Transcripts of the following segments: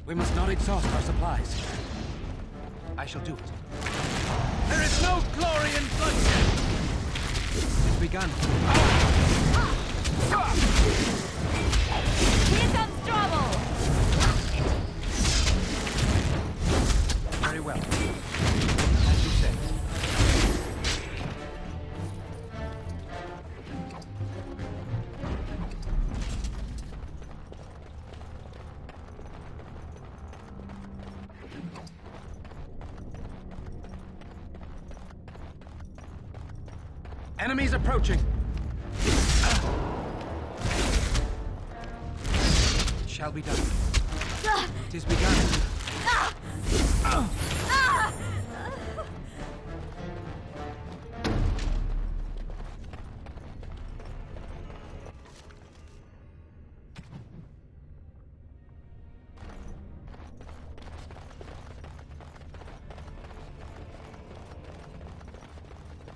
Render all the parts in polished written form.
We must not exhaust our supplies. I shall do it. There is no glory in bloodshed! It's begun. Here comes trouble! Very well. As you say. Enemies approaching! It shall be done. It is begun.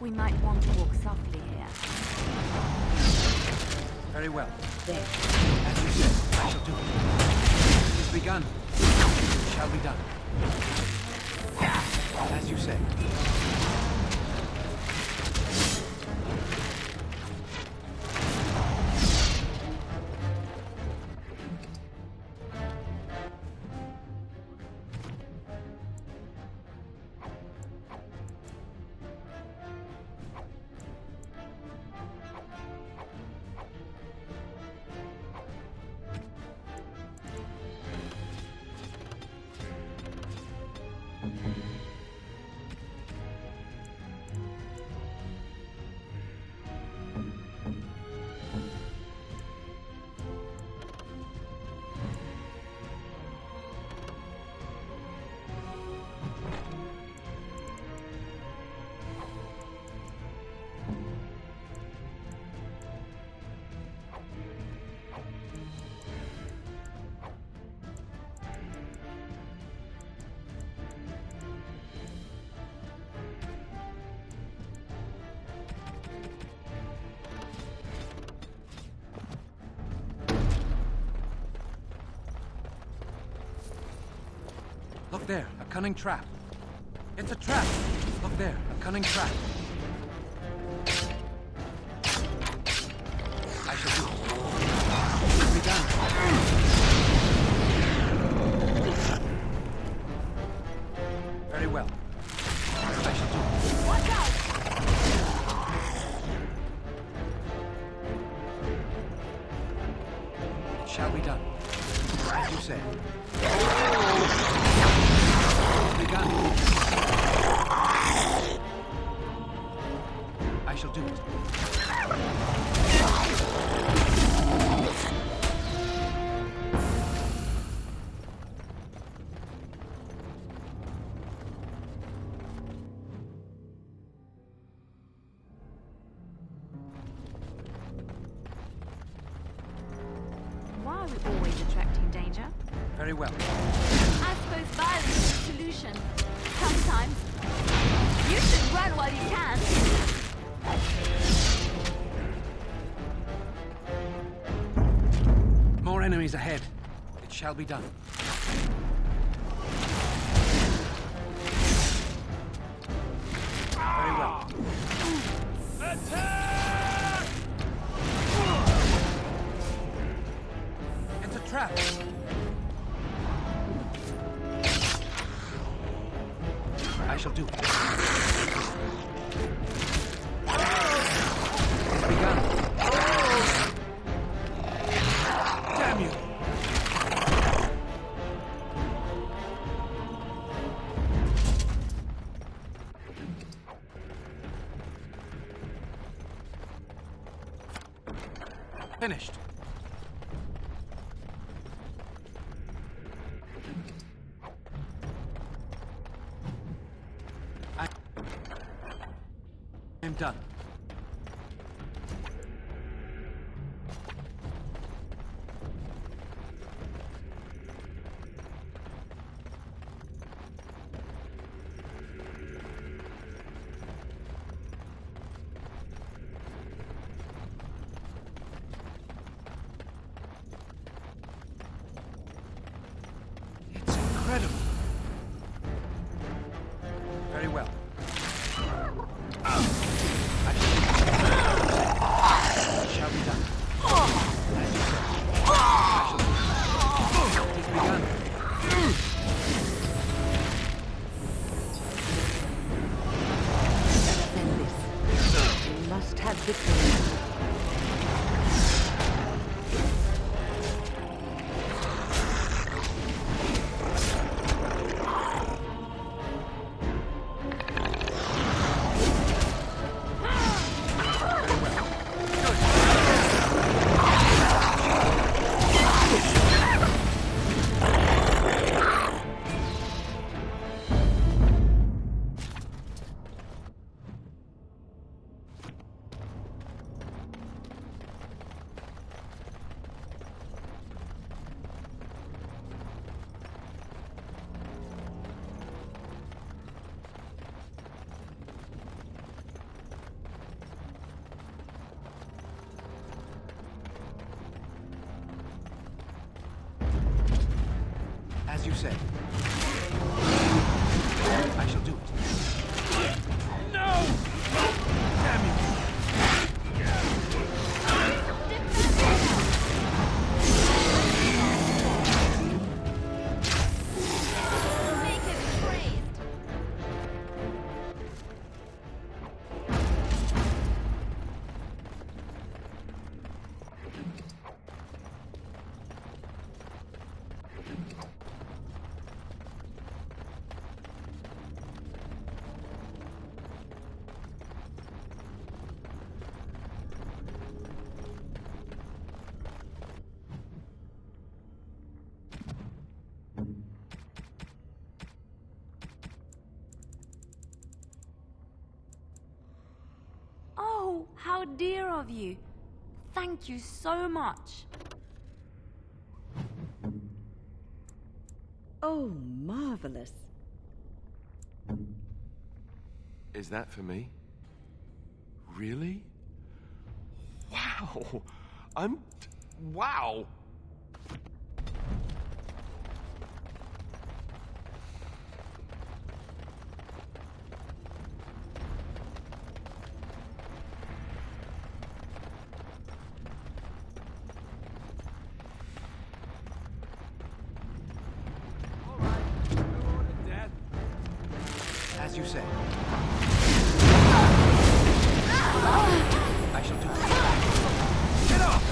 We might want to walk softly here. Very well. There. As you said, I shall do it. It is begun. It shall be done. As you say. Look there, a cunning trap. It's a trap! Look there, a cunning trap. I shall do it. It will be done. Very well. I shall do it. Watch out! It shall be done. As you say. Begun. I shall do it. Why are we always attracting danger? Very well. I suppose violence is the solution. Sometimes. You should run while you can. More enemies ahead. It shall be done. Very well. Attack! It's a trap. I shall do it. It's begun. Damn you! Finished. I'm done. Victory. As you say. I shall do it. No! Damn you! Make it freeze. Oh, how dear of you. Thank you so much. Oh, marvelous. Is that for me? Really? Wow! Wow! As you say. I shall do it. Get off!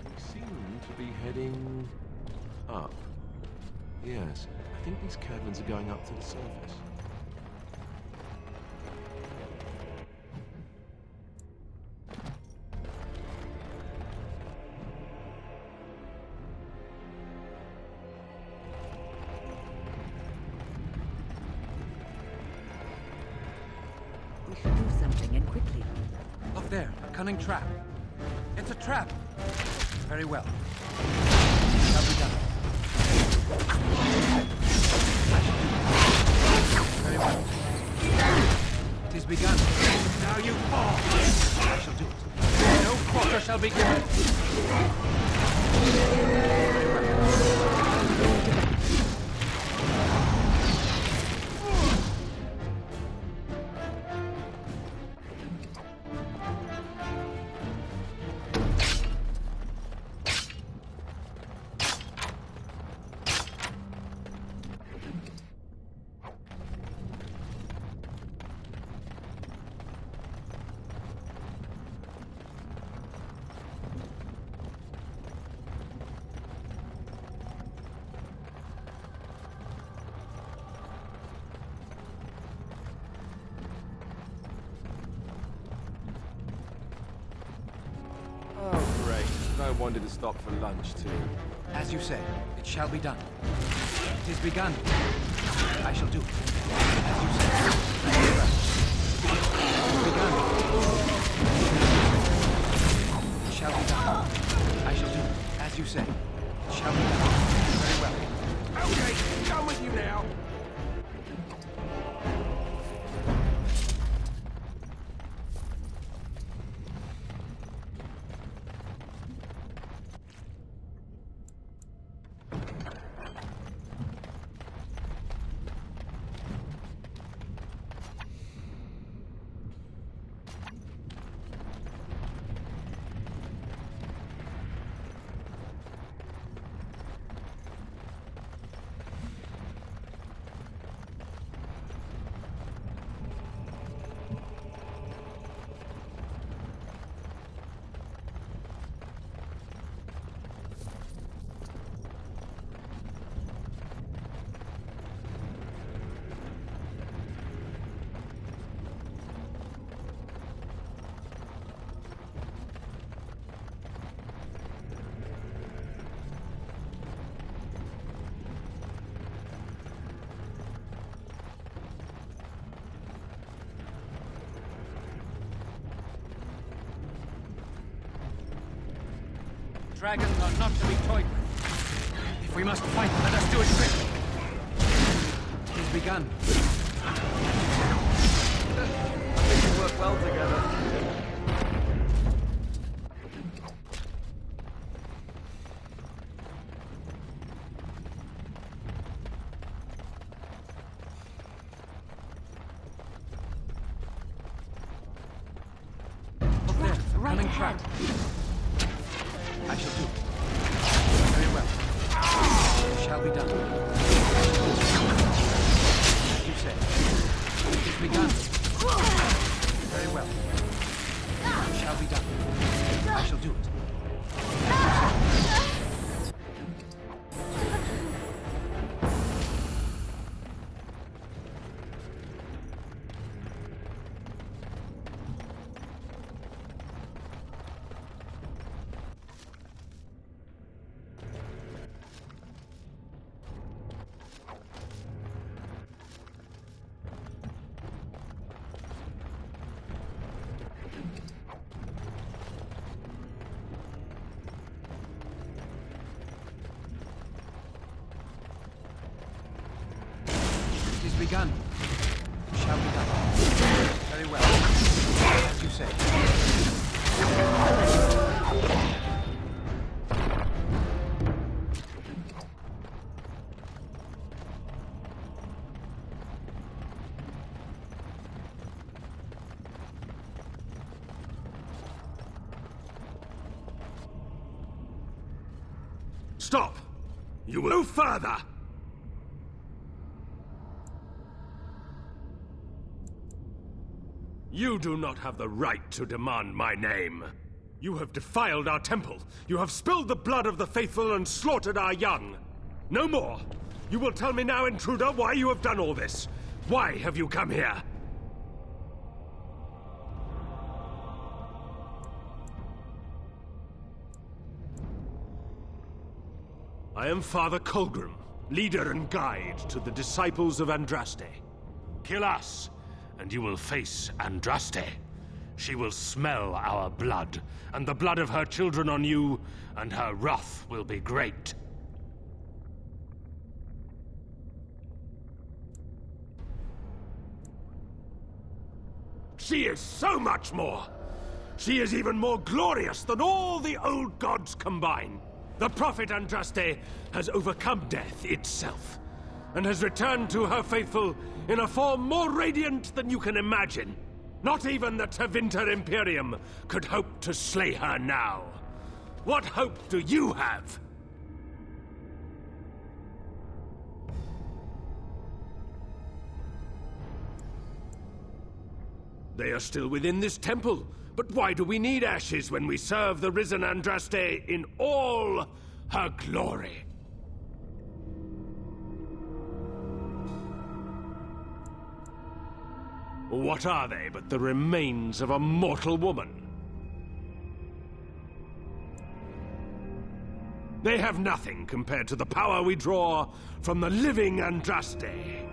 We seem to be heading up. Yes, I think these caverns are going up to the surface. We should do something, and quickly. Look there, a cunning trap. It's a trap. Very well. Shall be done. Very well. It is begun. Now you fall. I shall do it. No quarter shall be given. Oh, great. No wonder to stop for lunch, too. As you say, it shall be done. It is begun. I shall do it. As you say. Very well. It is begun. It shall be done. I shall do it. As you say. It shall be done. Very well. Okay, done with you now. Dragons are not to be toyed with. If we must fight, let us do it quickly. It has begun. I think we work well together. Right Coming ahead. track. I shall do. Very well. It shall be done. As you say. It is begun. Very well. It shall be done. I shall do it. As you say. It is begun. It shall be done. Very well. As you say. Stop! You will go further! You do not have the right to demand my name. You have defiled our temple. You have spilled the blood of the faithful and slaughtered our young. No more. You will tell me now, intruder, why you have done all this. Why have you come here? I am Father Colgrim, leader and guide to the disciples of Andraste. Kill us, and you will face Andraste. She will smell our blood, and the blood of her children on you, and her wrath will be great. She is so much more! She is even more glorious than all the old gods combined. The prophet Andraste has overcome death itself, and has returned to her faithful in a form more radiant than you can imagine. Not even the Tevinter Imperium could hope to slay her now. What hope do you have? They are still within this temple, but why do we need ashes when we serve the risen Andraste in all her glory? What are they but the remains of a mortal woman? They have nothing compared to the power we draw from the living Andraste.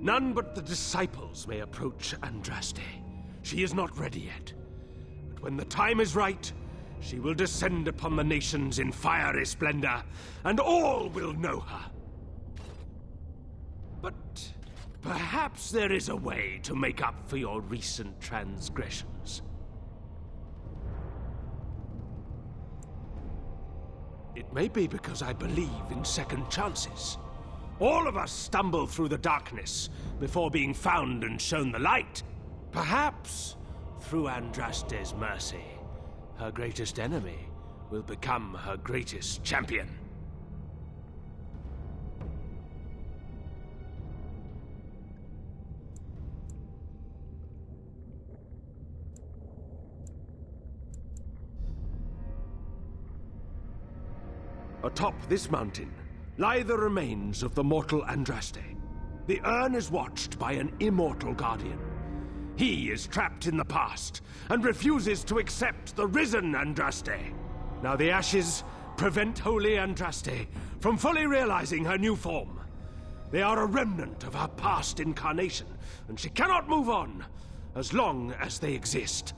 None but the disciples may approach Andraste. She is not ready yet. But when the time is right, she will descend upon the nations in fiery splendor, and all will know her. But perhaps there is a way to make up for your recent transgressions. It may be because I believe in second chances. All of us stumble through the darkness before being found and shown the light. Perhaps, through Andraste's mercy, her greatest enemy will become her greatest champion. Atop this mountain lie the remains of the mortal Andraste. The urn is watched by an immortal guardian. He is trapped in the past and refuses to accept the risen Andraste. Now the ashes prevent Holy Andraste from fully realizing her new form. They are a remnant of her past incarnation, and she cannot move on as long as they exist.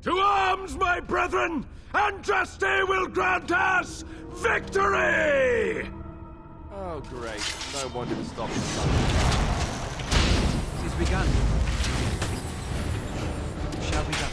To arms, my brethren! Andraste will grant us victory! Oh, great. No wonder to stop this. It is begun. It shall be done.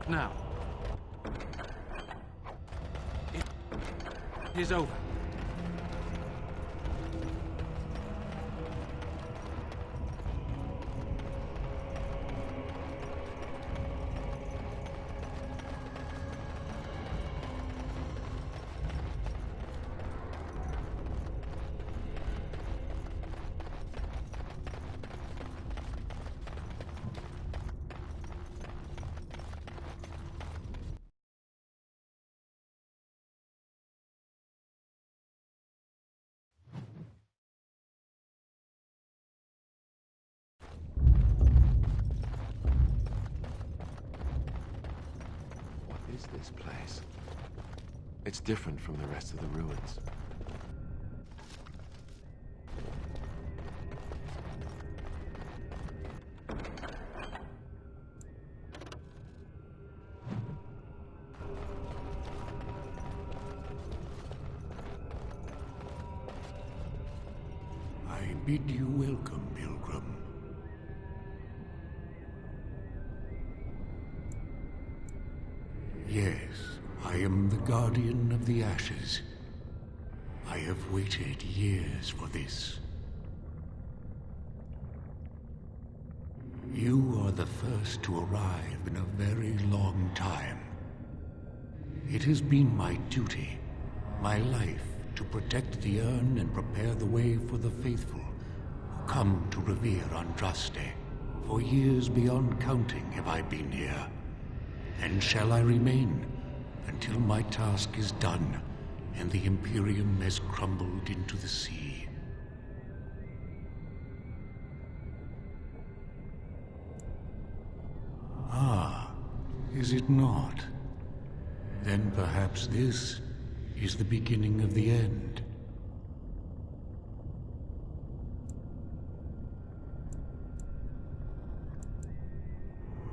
Now. It is over. What is this place? It's different from the rest of the ruins. I bid you welcome, Pilgrim. Yes, I am the Guardian of the Ashes. I have waited years for this. You are the first to arrive in a very long time. It has been my duty, my life, to protect the urn and prepare the way for the faithful who come to revere Andraste. For years beyond counting have I been here, and shall I remain until my task is done and the Imperium has crumbled into the sea. Ah, is it not? Then perhaps this is the beginning of the end.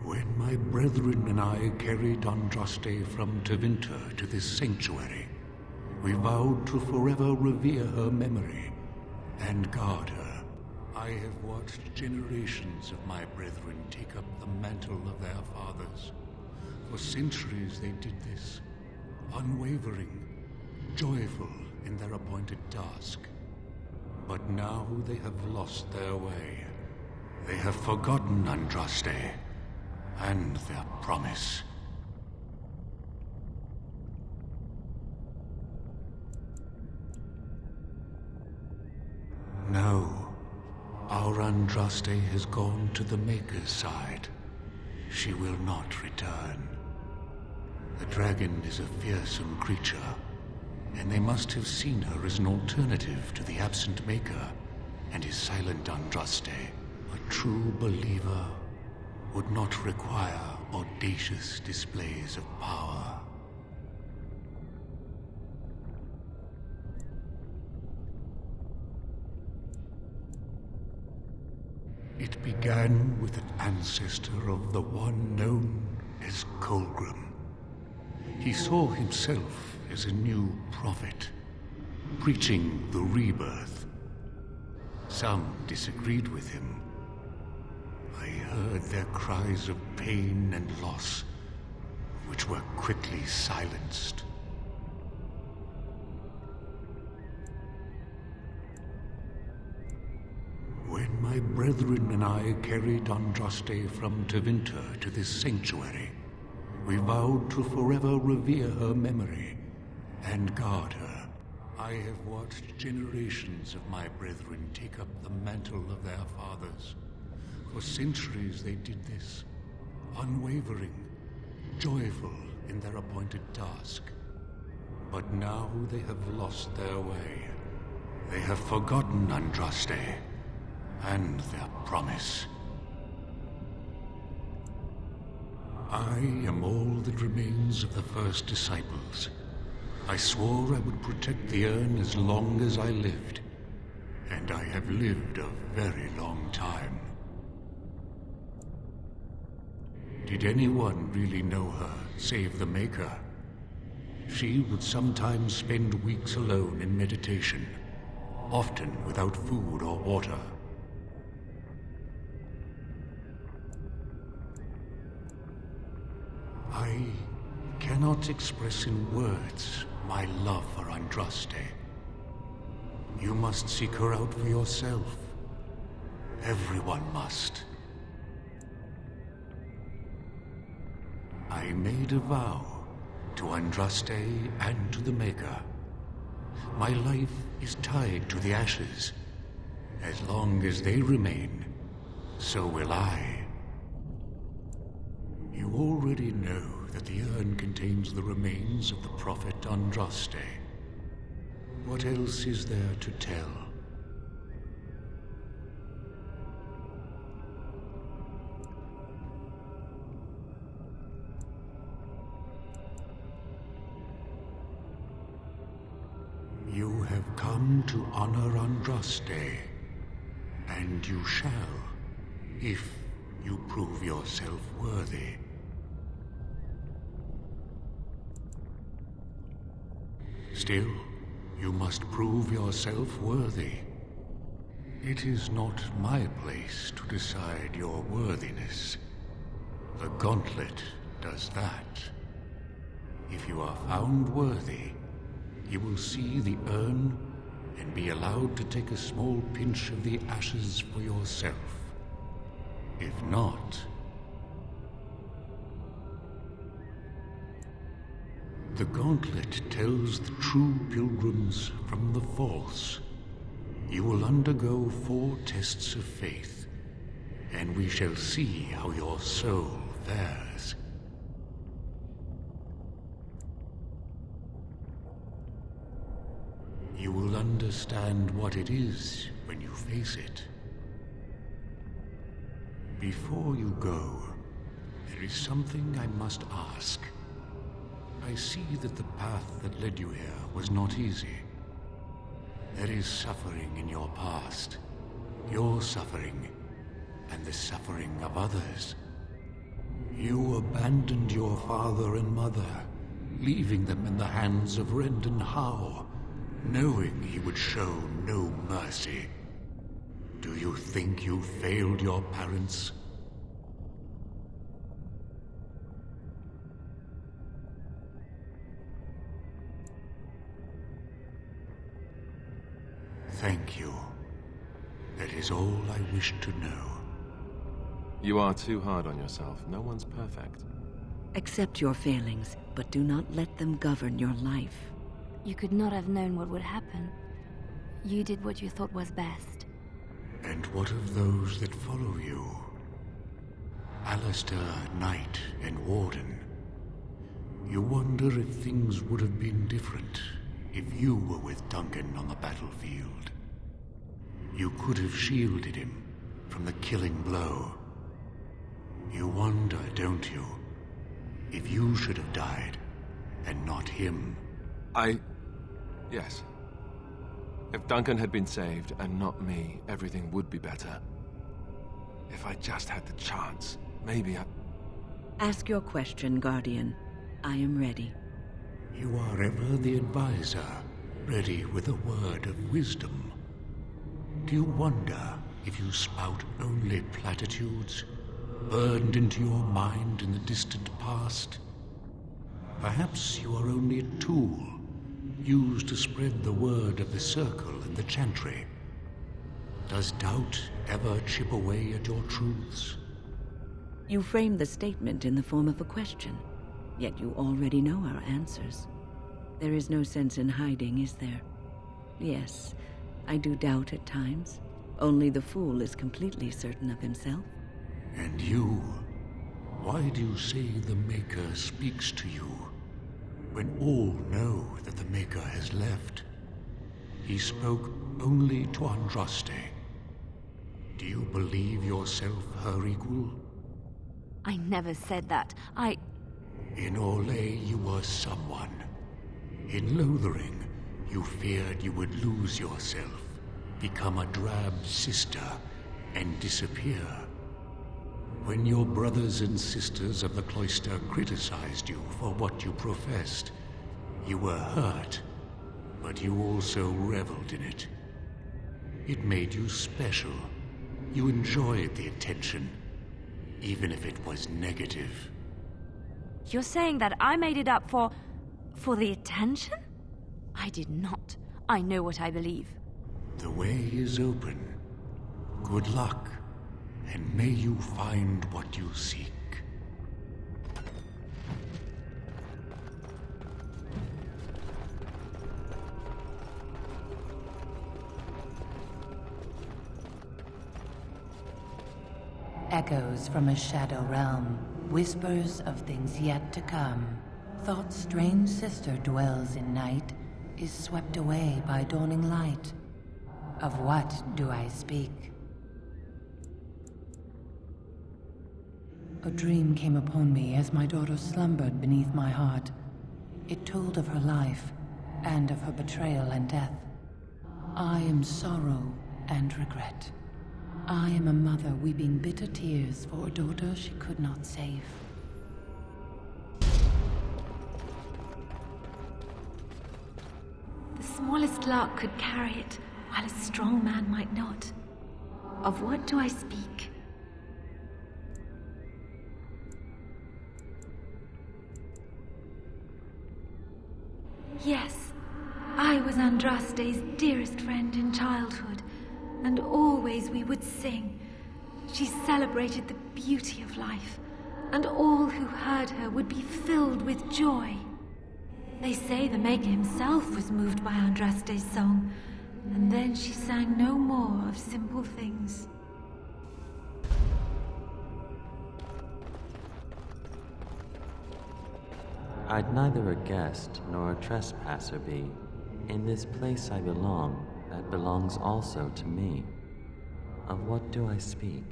When my brethren and I carried Andraste from Tevinter to this sanctuary, we vowed to forever revere her memory and guard her. I have watched generations of my brethren take up the mantle of their fathers. For centuries they did this, unwavering, joyful in their appointed task. But now they have lost their way. They have forgotten Andraste and their promise. No, our Andraste has gone to the Maker's side. She will not return. The dragon is a fearsome creature, and they must have seen her as an alternative to the absent Maker and his silent Andraste. A true believer would not require audacious displays of power. It began with an ancestor of the one known as Colgrim. He saw himself as a new prophet, preaching the rebirth. Some disagreed with him. I heard their cries of pain and loss, which were quickly silenced. When my brethren and I carried Andraste from Tevinter to this sanctuary, we vowed to forever revere her memory and guard her. I have watched generations of my brethren take up the mantle of their fathers. For centuries they did this, unwavering, joyful in their appointed task. But now they have lost their way. They have forgotten Andraste and their promise. I am all that remains of the first disciples. I swore I would protect the urn as long as I lived, and I have lived a very long time. Did anyone really know her, save the Maker? She would sometimes spend weeks alone in meditation, often without food or water. I cannot express in words my love for Andraste. You must seek her out for yourself. Everyone must. I made a vow to Andraste and to the Maker. My life is tied to the ashes. As long as they remain, so will I. You already know that the urn contains the remains of the prophet Andraste. What else is there to tell? You have come to honor Andraste, and you shall, if you prove yourself worthy. Still, you must prove yourself worthy. It is not my place to decide your worthiness. The gauntlet does that. If you are found worthy, you will see the urn and be allowed to take a small pinch of the ashes for yourself. If not, the gauntlet tells the true pilgrims from the false. You will undergo 4 tests of faith, and we shall see how your soul fares. You will understand what it is when you face it. Before you go, there is something I must ask. I see that the path that led you here was not easy. There is suffering in your past, your suffering, and the suffering of others. You abandoned your father and mother, leaving them in the hands of Rendon Howe, knowing he would show no mercy. Do you think you failed your parents? Thank you. That is all I wish to know. You are too hard on yourself. No one's perfect. Accept your failings, but do not let them govern your life. You could not have known what would happen. You did what you thought was best. And what of those that follow you? Alistair, Knight, and Warden. You wonder if things would have been different if you were with Duncan on the battlefield. You could have shielded him from the killing blow. You wonder, don't you, if you should have died and not him? Yes. If Duncan had been saved and not me, everything would be better. If I just had the chance, maybe I... Ask your question, Guardian. I am ready. You are ever the advisor, ready with a word of wisdom. Do you wonder if you spout only platitudes, burned into your mind in the distant past? Perhaps you are only a tool, used to spread the word of the Circle and the Chantry. Does doubt ever chip away at your truths? You frame the statement in the form of a question, yet you already know our answers. There is no sense in hiding, is there? Yes, I do doubt at times. Only the fool is completely certain of himself. And you? Why do you say the Maker speaks to you, when all know that the Maker has left? He spoke only to Andraste. Do you believe yourself her equal? I never said that. In Orlais, you were someone. In Lothering, you feared you would lose yourself, become a drab sister, and disappear. When your brothers and sisters of the cloister criticized you for what you professed, you were hurt, but you also reveled in it. It made you special. You enjoyed the attention, even if it was negative. You're saying that I made it up for the attention? I did not. I know what I believe. The way is open. Good luck, and may you find what you seek. Echoes from a shadow realm, whispers of things yet to come. Thought's strange sister dwells in night, is swept away by dawning light. Of what do I speak? A dream came upon me as my daughter slumbered beneath my heart. It told of her life, and of her betrayal and death. I am sorrow and regret. I am a mother weeping bitter tears for a daughter she could not save. The smallest lark could carry it, while a strong man might not. Of what do I speak? Yes, I was Andraste's dearest friend in childhood, and always we would sing. She celebrated the beauty of life, and all who heard her would be filled with joy. They say the Maker himself was moved by Andraste's song, and then she sang no more of simple things. I'd neither a guest nor a trespasser be. In this place I belong, that belongs also to me. Of what do I speak?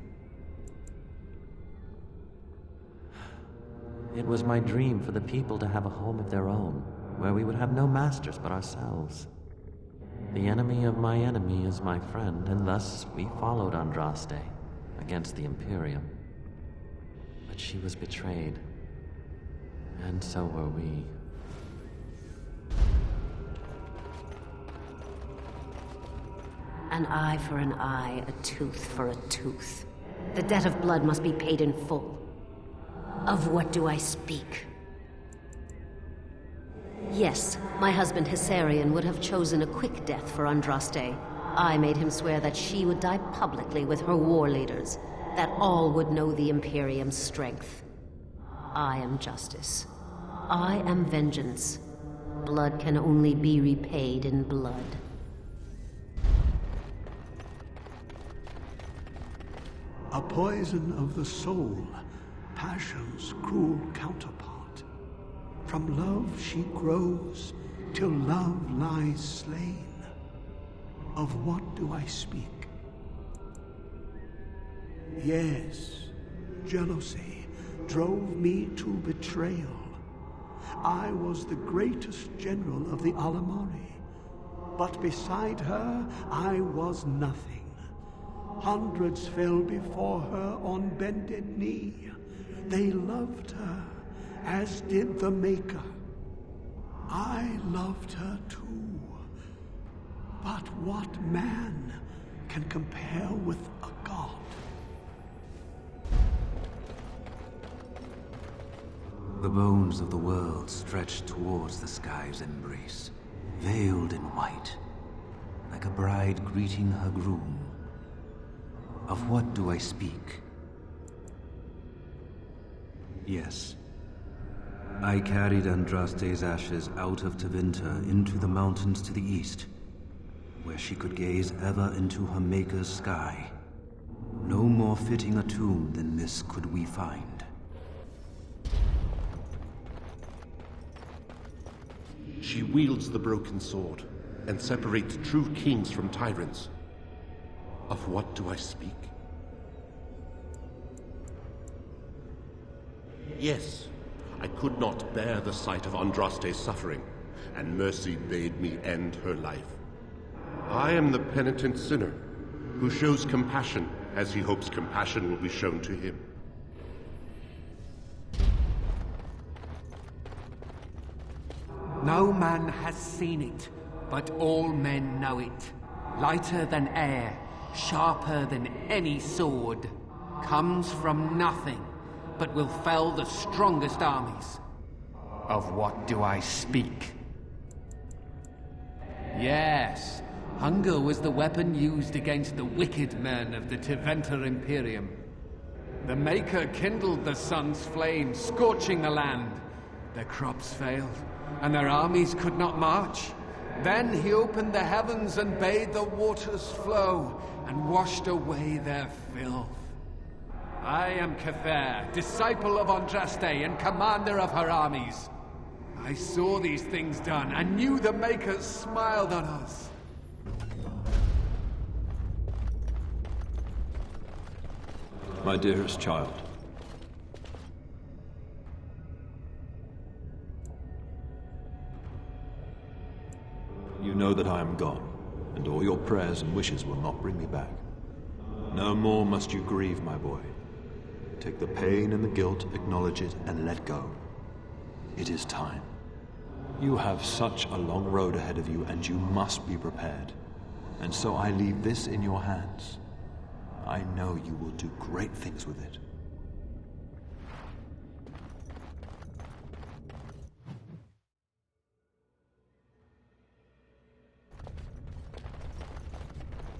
It was my dream for the people to have a home of their own, where we would have no masters but ourselves. The enemy of my enemy is my friend, and thus we followed Andraste against the Imperium. But she was betrayed, and so were we. An eye for an eye, a tooth for a tooth. The debt of blood must be paid in full. Of what do I speak? Yes, my husband Hessarian would have chosen a quick death for Andraste. I made him swear that she would die publicly with her war leaders, that all would know the Imperium's strength. I am justice. I am vengeance. Blood can only be repaid in blood. A poison of the soul, passion's cruel counterpart. From love she grows, till love lies slain. Of what do I speak? Yes, jealousy drove me to betrayal. I was the greatest general of the Alamari, but beside her I was nothing. Hundreds fell before her on bended knee. They loved her, as did the Maker. I loved her too. But what man can compare with a god? The bones of the world stretched towards the sky's embrace, veiled in white, like a bride greeting her groom. Of what do I speak? Yes. I carried Andraste's ashes out of Tevinter into the mountains to the east, where she could gaze ever into her Maker's sky. No more fitting a tomb than this could we find. She wields the broken sword and separates true kings from tyrants. Of what do I speak? Yes, I could not bear the sight of Andraste's suffering, and mercy bade me end her life. I am the penitent sinner, who shows compassion as he hopes compassion will be shown to him. No man has seen it, but all men know it. Lighter than air, sharper than any sword, comes from nothing, but will fell the strongest armies. Of what do I speak? Yes, hunger was the weapon used against the wicked men of the Tevinter Imperium. The Maker kindled the sun's flame, scorching the land. Their crops failed, and their armies could not march. Then he opened the heavens and bade the waters flow, and washed away their filth. I am Cather, disciple of Andraste and commander of her armies. I saw these things done, and knew the Makers smiled on us. My dearest child. You know that I am gone, and all your prayers and wishes will not bring me back. No more must you grieve, my boy. Take the pain and the guilt, acknowledge it, and let go. It is time. You have such a long road ahead of you, and you must be prepared. And so I leave this in your hands. I know you will do great things with it.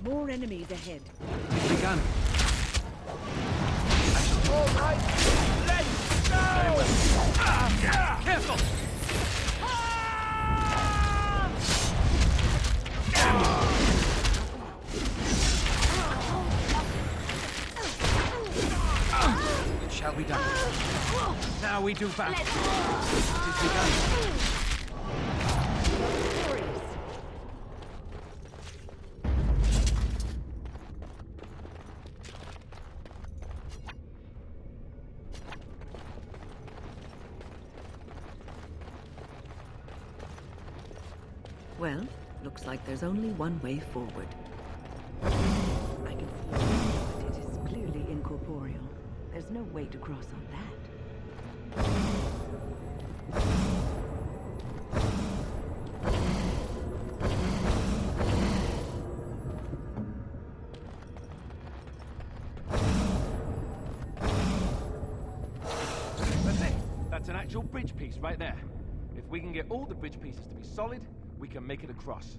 More enemies ahead. It's begun. All right, let's go! Very well. Careful! It shall be done. Now we do battle. It is begun. Well, looks like there's only one way forward. I can see it, but it is clearly incorporeal. There's no way to cross on that. That's it. That's an actual bridge piece right there. If we can get all the bridge pieces to be solid, we can make it across.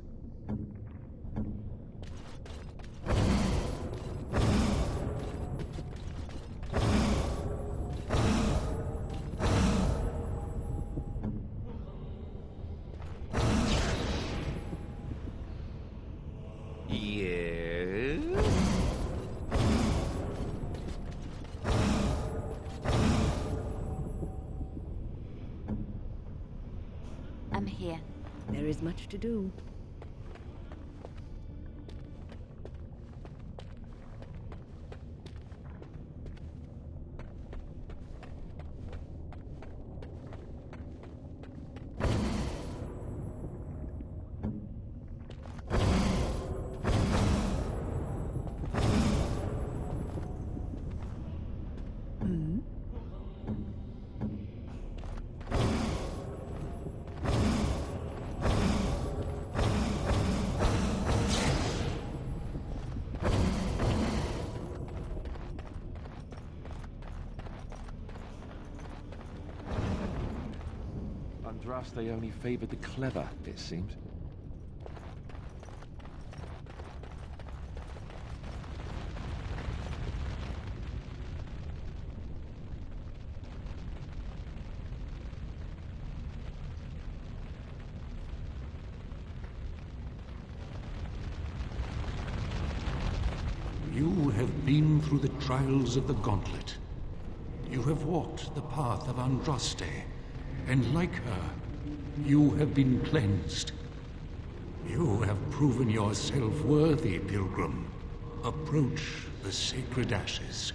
Yes? I'm here. There is much to do. Andraste only favored the clever, it seems. You have been through the trials of the Gauntlet. You have walked the path of Andraste, and like her, you have been cleansed. You have proven yourself worthy, Pilgrim. Approach the sacred ashes.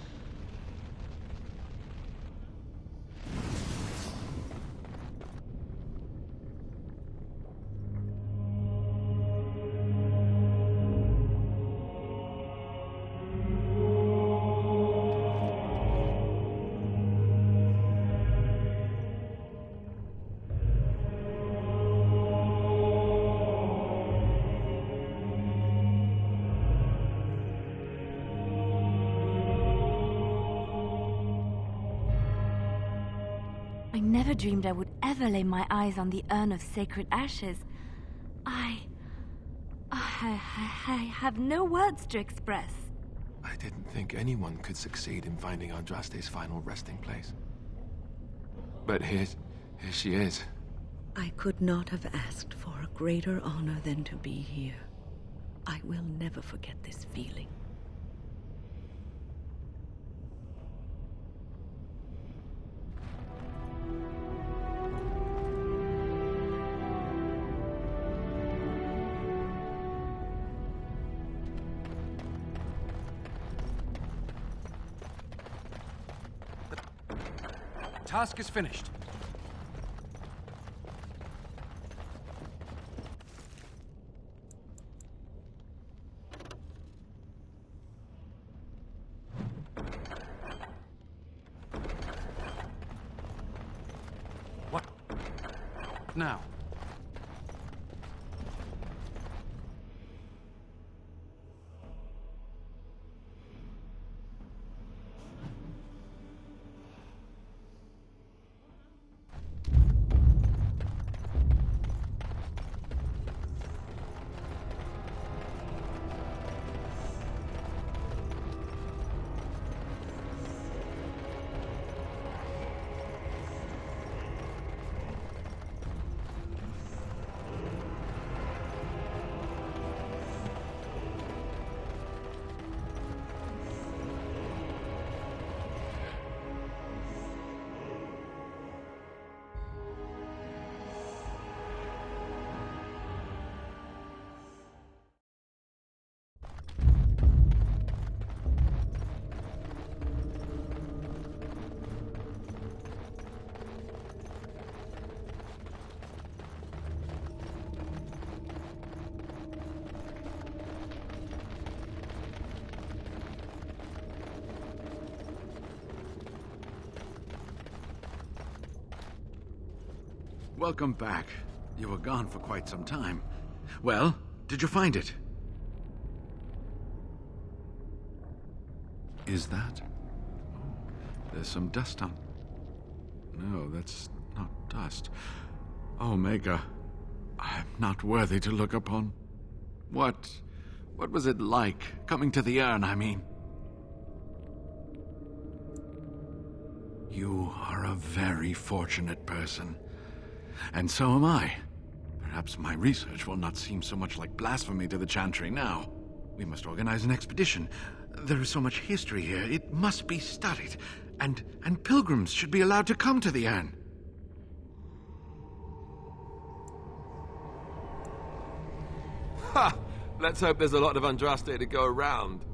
I never dreamed I would ever lay my eyes on the urn of sacred ashes. I have no words to express. I didn't think anyone could succeed in finding Andraste's final resting place. But here she is. I could not have asked for a greater honor than to be here. I will never forget this feeling. Task is finished. What? Now. Welcome back. You were gone for quite some time. Well, did you find it? Is that? Oh, there's some dust on. No, that's not dust. Omega, I'm not worthy to look upon. What was it like, coming to the urn, I mean? You are a very fortunate person. And so am I. Perhaps my research will not seem so much like blasphemy to the Chantry now. We must organize an expedition. There is so much history here, it must be studied. And pilgrims should be allowed to come to the urn. Ha! Let's hope there's a lot of Andraste to go around.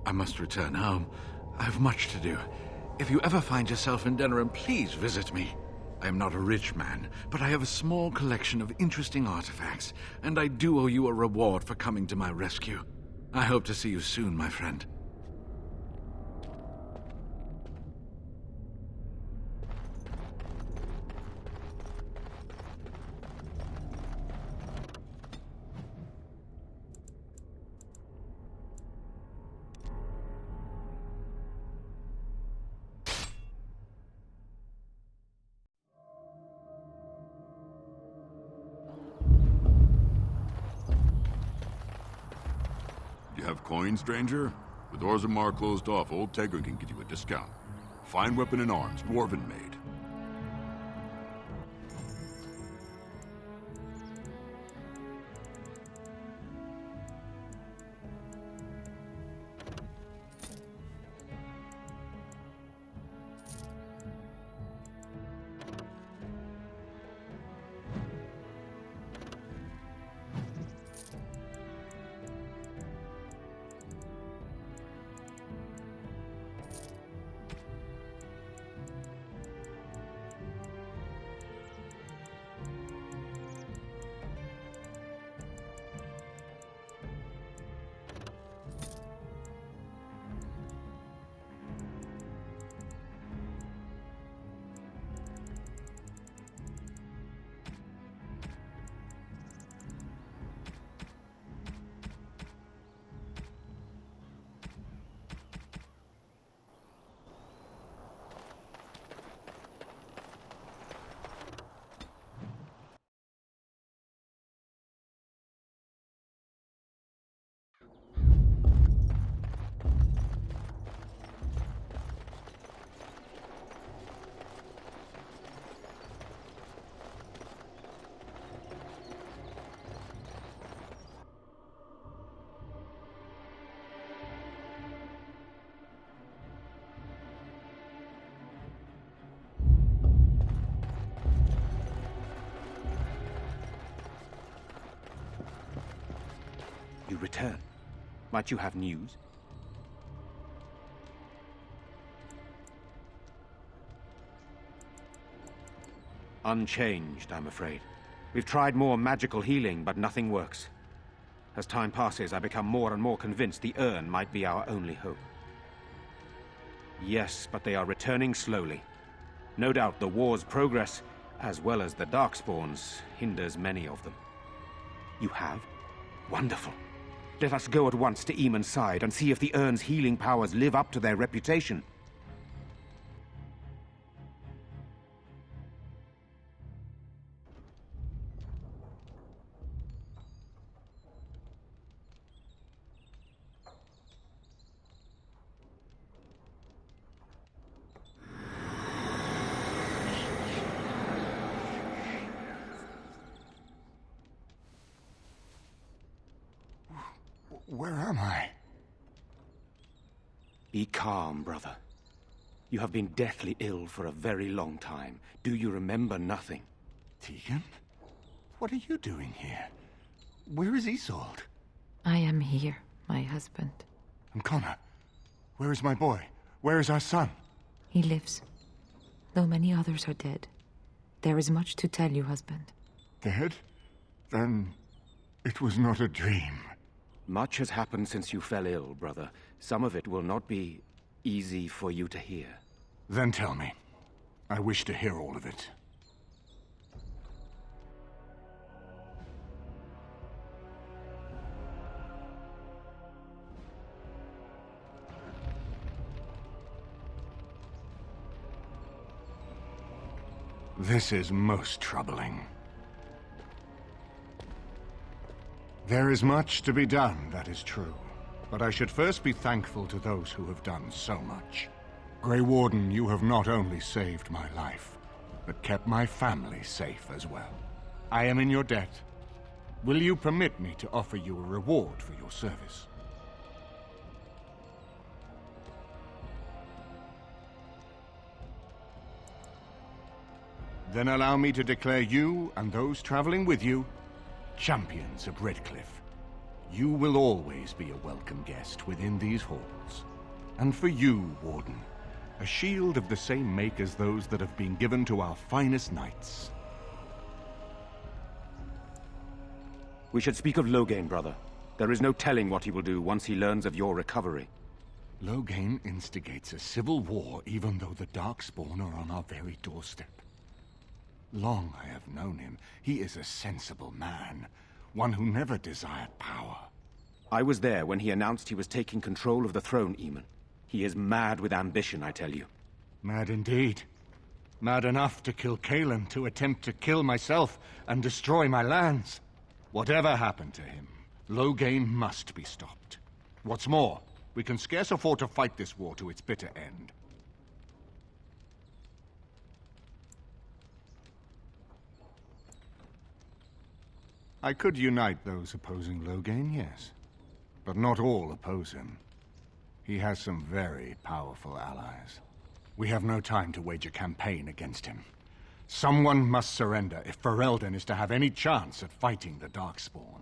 I must return home. I have much to do. If you ever find yourself in Denerim, please visit me. I am not a rich man, but I have a small collection of interesting artifacts, and I do owe you a reward for coming to my rescue. I hope to see you soon, my friend. You have coin, stranger? With Orzammar closed off, old Tegra can get you a discount. Fine weapon and arms, dwarven made. you return? Might you have news? Unchanged, I'm afraid. We've tried more magical healing, but nothing works. As time passes, I become more and more convinced the urn might be our only hope. Yes, but they are returning slowly. No doubt the war's progress, as well as the Darkspawns, hinders many of them. You have? Wonderful. Let us go at once to Eamon's side and see if the urn's healing powers live up to their reputation. Where am I? Be calm, brother. You have been deathly ill for a very long time. Do you remember nothing? Tegan? What are you doing here? Where is Isolde? I am here, my husband. And Connor? Where is my boy? Where is our son? He lives. Though many others are dead. There is much to tell you, husband. Dead? Then it was not a dream. Much has happened since you fell ill, brother. Some of it will not be easy for you to hear. Then tell me. I wish to hear all of it. This is most troubling. There is much to be done, that is true. But I should first be thankful to those who have done so much. Grey Warden, you have not only saved my life, but kept my family safe as well. I am in your debt. Will you permit me to offer you a reward for your service? Then allow me to declare you and those traveling with you champions of Redcliffe. You will always be a welcome guest within these halls. And for you, Warden, a shield of the same make as those that have been given to our finest knights. We should speak of Loghain, brother. There is no telling what he will do once he learns of your recovery. Loghain instigates a civil war even though the Darkspawn are on our very doorstep. Long I have known him. He is a sensible man, one who never desired power. I was there when he announced he was taking control of the throne, Eamon. He is mad with ambition, I tell you. Mad indeed. Mad enough to kill Cailan, to attempt to kill myself and destroy my lands. Whatever happened to him, Loghain must be stopped. What's more, we can scarce afford to fight this war to its bitter end. I could unite those opposing Loghain, yes. But not all oppose him. He has some very powerful allies. We have no time to wage a campaign against him. Someone must surrender if Ferelden is to have any chance at fighting the Darkspawn.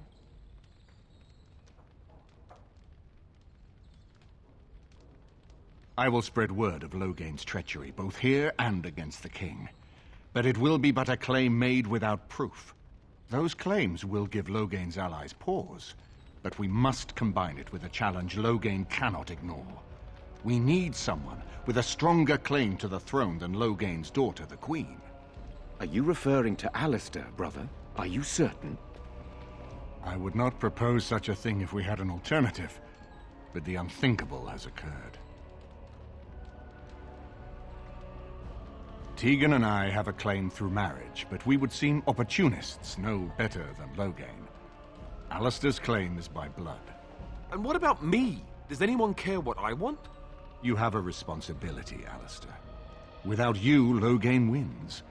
I will spread word of Loghain's treachery, both here and against the king. But it will be but a claim made without proof. Those claims will give Loghain's allies pause, but we must combine it with a challenge Loghain cannot ignore. We need someone with a stronger claim to the throne than Loghain's daughter, the Queen. Are you referring to Alistair, brother? Are you certain? I would not propose such a thing if we had an alternative, but the unthinkable has occurred. Tegan and I have a claim through marriage, but we would seem opportunists no better than Loghain. Alistair's claim is by blood. And what about me? Does anyone care what I want? You have a responsibility, Alistair. Without you, Loghain wins.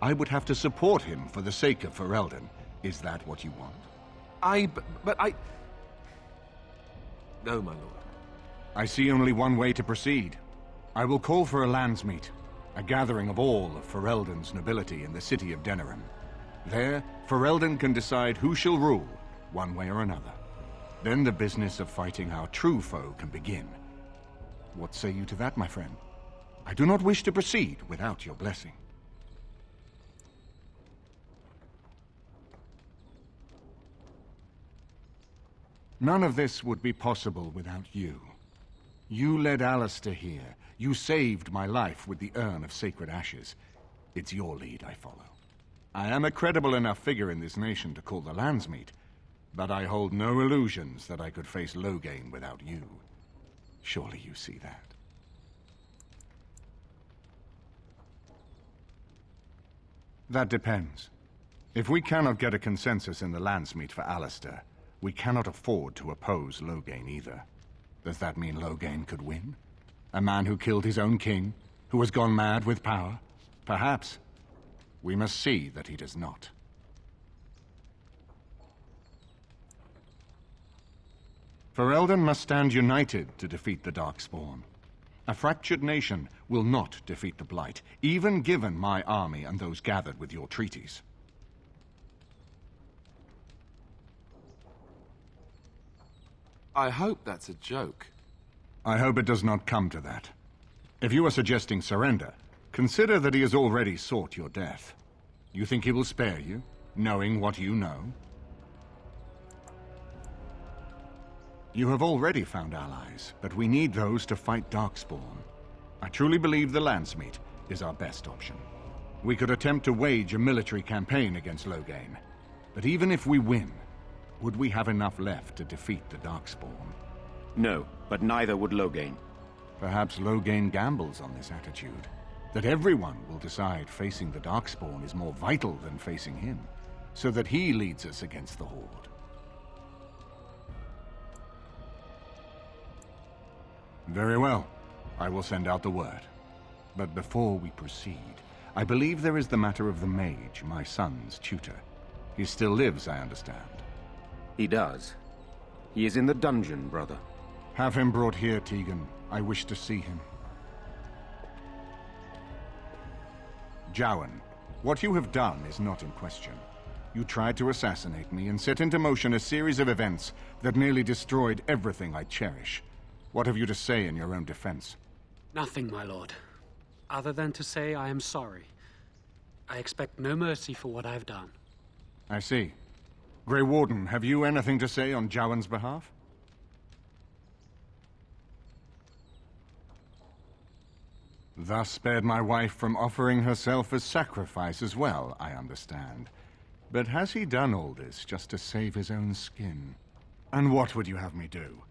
I would have to support him for the sake of Ferelden. Is that what you want? But I... No, my lord. I see only one way to proceed. I will call for a landsmeet. A gathering of all of Ferelden's nobility in the city of Denerim. There, Ferelden can decide who shall rule, one way or another. Then the business of fighting our true foe can begin. What say you to that, my friend? I do not wish to proceed without your blessing. None of this would be possible without you. You led Alistair here. You saved my life with the urn of sacred ashes. It's your lead I follow. I am a credible enough figure in this nation to call the Landsmeet, but I hold no illusions that I could face Loghain without you. Surely you see that. That depends. If we cannot get a consensus in the Landsmeet for Alistair, we cannot afford to oppose Loghain either. Does that mean Loghain could win? A man who killed his own king, who has gone mad with power? Perhaps. We must see that he does not. Ferelden must stand united to defeat the Darkspawn. A fractured nation will not defeat the Blight, even given my army and those gathered with your treaties. I hope that's a joke. I hope it does not come to that. If you are suggesting surrender, consider that he has already sought your death. You think he will spare you, knowing what you know? You have already found allies, but we need those to fight Darkspawn. I truly believe the Landsmeet is our best option. We could attempt to wage a military campaign against Loghain, but even if we win, would we have enough left to defeat the Darkspawn? No, but neither would Loghain. Perhaps Loghain gambles on this attitude, that everyone will decide facing the Darkspawn is more vital than facing him, so that he leads us against the Horde. Very well. I will send out the word. But before we proceed, I believe there is the matter of the mage, my son's tutor. He still lives, I understand. He does. He is in the dungeon, brother. Have him brought here, Tegan. I wish to see him. Jowan, what you have done is not in question. You tried to assassinate me and set into motion a series of events that nearly destroyed everything I cherish. What have you to say in your own defense? Nothing, my lord. Other than to say I am sorry. I expect no mercy for what I've done. I see. Grey Warden, have you anything to say on Jowan's behalf? Thus spared my wife from offering herself as sacrifice as well, I understand. But has he done all this just to save his own skin? And what would you have me do?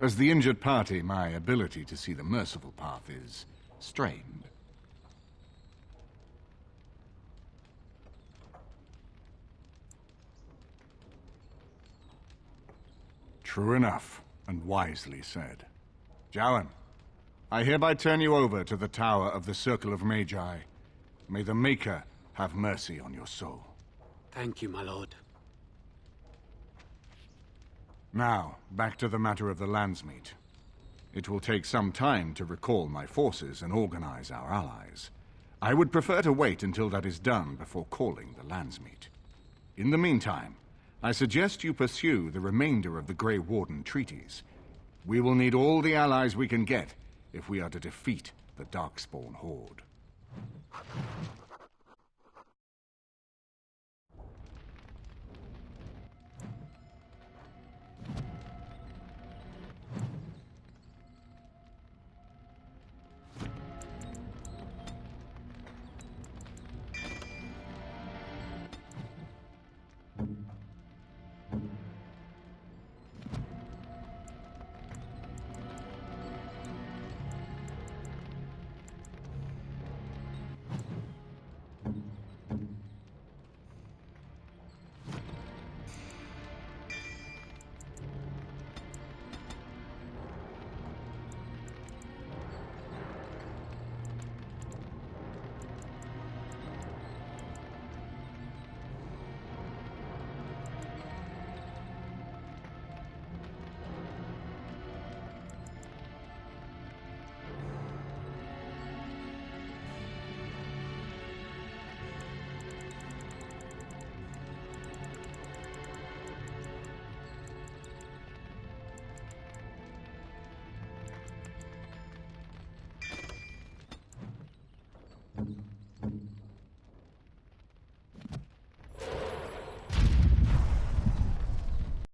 As the injured party, my ability to see the merciful path is strained. True enough, and wisely said. Jowan, I hereby turn you over to the Tower of the Circle of Magi. May the Maker have mercy on your soul. Thank you, my lord. Now, back to the matter of the Landsmeet. It will take some time to recall my forces and organize our allies. I would prefer to wait until that is done before calling the Landsmeet. In the meantime, I suggest you pursue the remainder of the Grey Warden treaties. We will need all the allies we can get if we are to defeat the Darkspawn Horde.